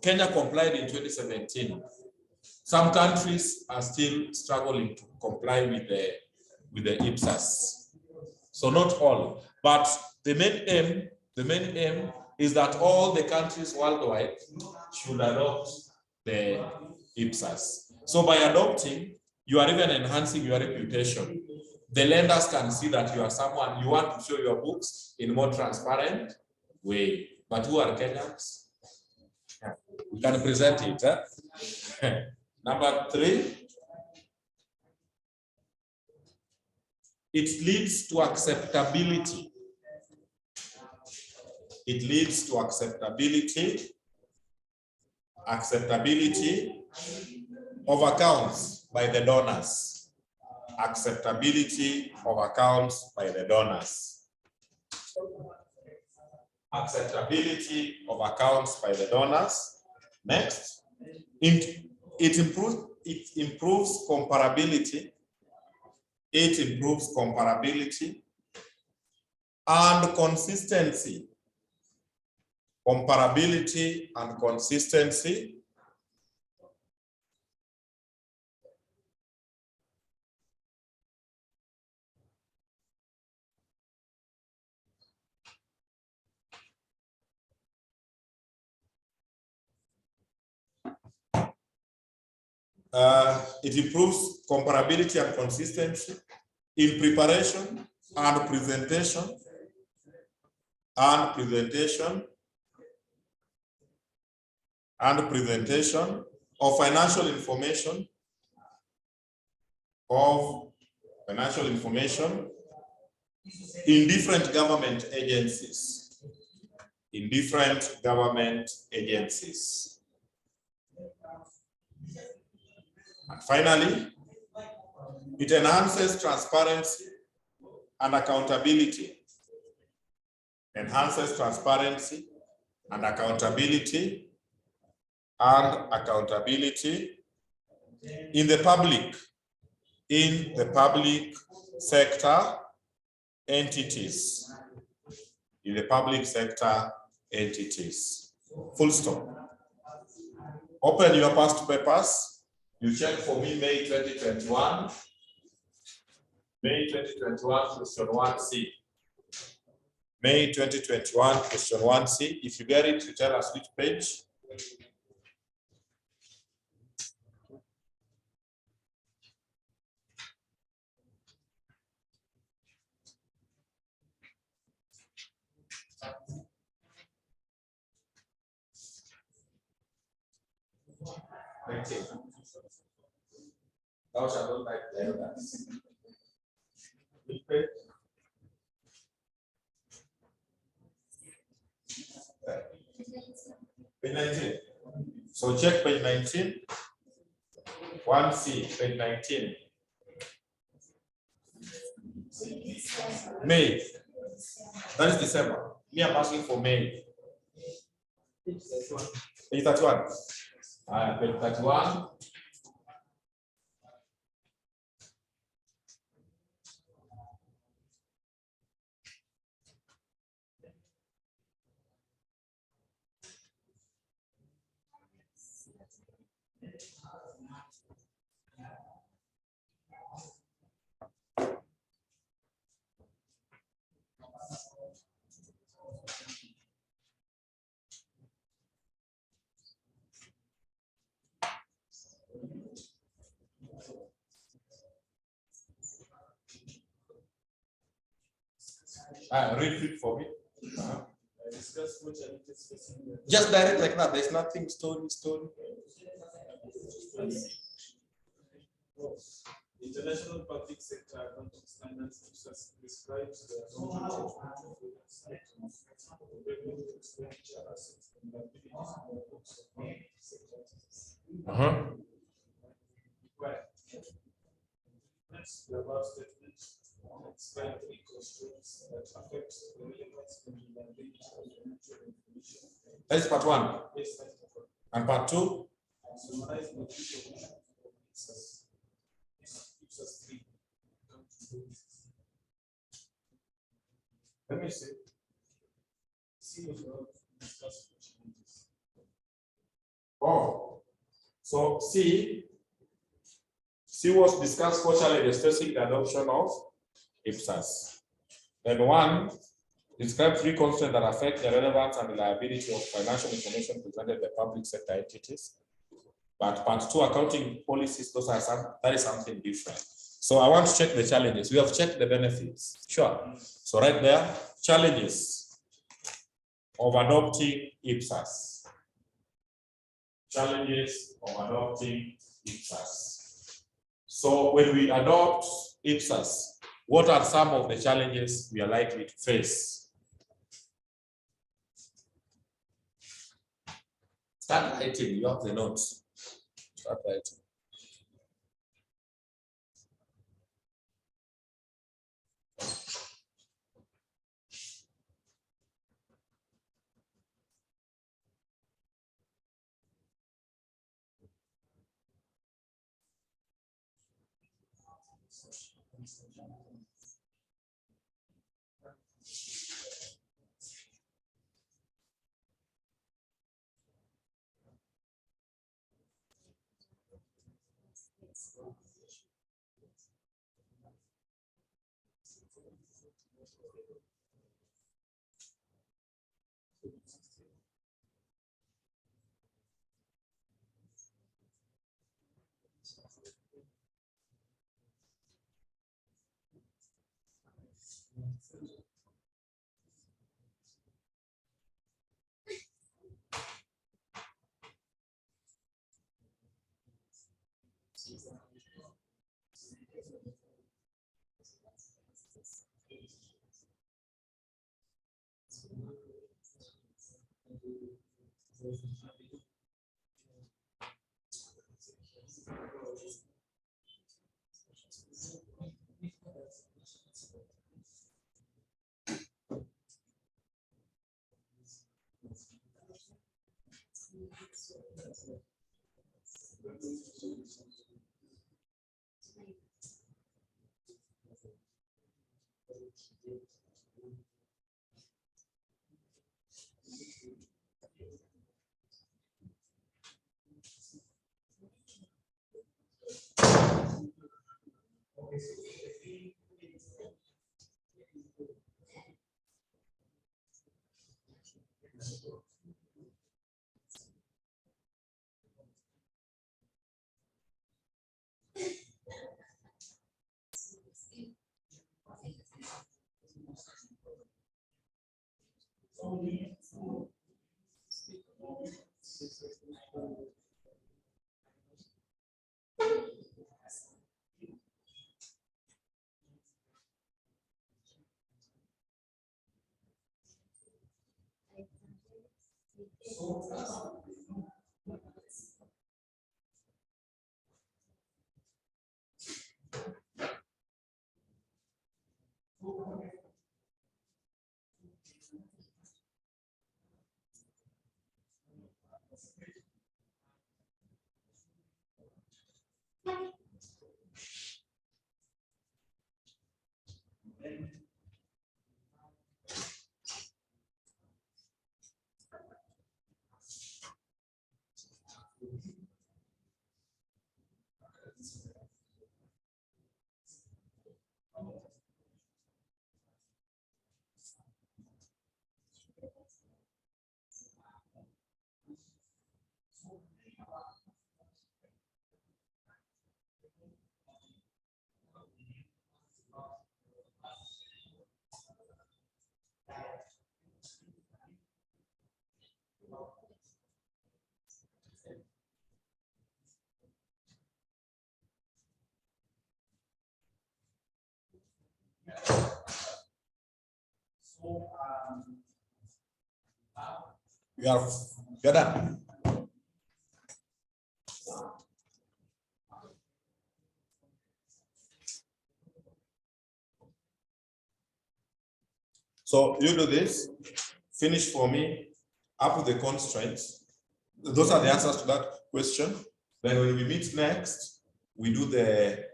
Speaker 2: Kenya complied in 2017. Some countries are still struggling to comply with the IPSAS. So not all, but the main aim is that all the countries worldwide should adopt the IPSAS. So by adopting, you are even enhancing your reputation. The lenders can see that you are someone, you want to show your books in a more transparent way. But who are Kenyans? We can present it. Eh? Number 3, it leads to acceptability. It leads to acceptability of accounts by the donors. Acceptability of accounts by the donors. Acceptability of accounts by the donors. Next, it improves comparability. It improves comparability and consistency. Comparability and consistency. It improves comparability and consistency in preparation and presentation of financial information in different government agencies. And finally, it enhances transparency and accountability. Enhances transparency and accountability in the public sector entities.
Speaker 1: Full stop. Open your past papers.
Speaker 2: You check for me May 2021. May 2021, question 1C.
Speaker 1: May 2021, question 1C. If you get it, you tell us which page.
Speaker 2: Thou shalt not like the elders.
Speaker 1: Which page? Page 19. So check page 19. 1C, page 19. May. That is December. Me, I'm asking for May. Page 31.
Speaker 2: Page 31.
Speaker 1: Read for me.
Speaker 2: Just direct like that. There's nothing story.
Speaker 3: International public sector accounting standards describes the revenue expenditure assets and liabilities on the books of public sector. Next, the above statement describe three constraints that affect the relevance and reliability of financial information.
Speaker 1: That's part 1.
Speaker 3: Yes, that's the point.
Speaker 1: And part 2.
Speaker 3: Summarize the key solution for IPSAS. IPSAS 3.
Speaker 1: Let me see.
Speaker 3: See what you discuss the changes.
Speaker 1: Oh, so C was discussed for challenges facing the adoption of IPSAS. Then 1, describe 3 constraints that affect the relevance and reliability of financial information presented by public sector entities. But part 2, accounting policies, that is something different. So I want to check the challenges. We have checked the benefits. Sure. So right there, challenges of adopting IPSAS. Challenges of adopting IPSAS. So when we adopt IPSAS, what are some of the challenges we are likely to face? Start writing, you have the notes. Start writing. You're done. So you do this, finish for me up with the constraints. Those are the answers to that question. Then when we meet next, we do the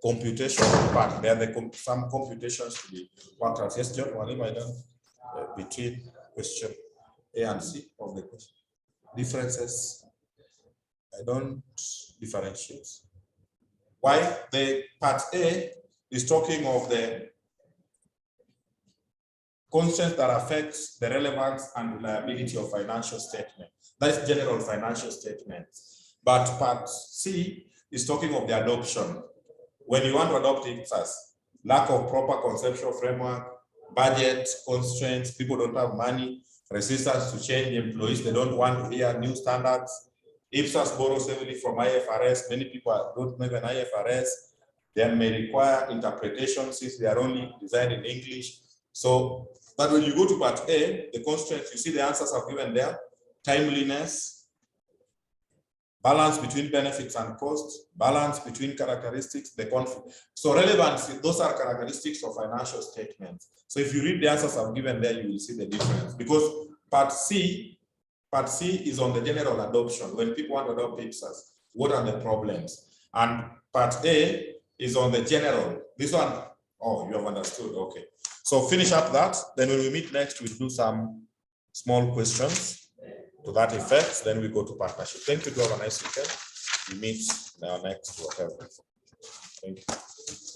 Speaker 1: computation part. There are some computations to be worked out. Yes, John, whatever I done between question A and C of the question. Differences, I don't differentiate. Why? The part A is talking of the constraints that affects the relevance and reliability of financial statement. That is general financial statements. But part C is talking of the adoption. When you want to adopt it as lack of proper conceptual framework, budget constraints, people don't have money, resistance to change, employees, they don't want to hear new standards. IPSAS borrows heavily from IFRS. Many people don't know even IFRS. They may require interpretation since they are only designed in English. So, but when you go to part A, the constraints, you see the answers are given there. Timeliness, balance between benefits and costs, balance between characteristics, the conflict. So relevancy, those are characteristics of financial statements. So if you read the answers I've given there, you will see the difference. Because part C is on the general adoption. When people want to adopt IPSAS, what are the problems? And part A is on the general. This one, oh, you have understood, okay. So finish up that, then when we meet next, we'll do some small questions to that effect, then we go to partnership. Thank you, have a nice weekend. We meet now next, whatever. Thank you.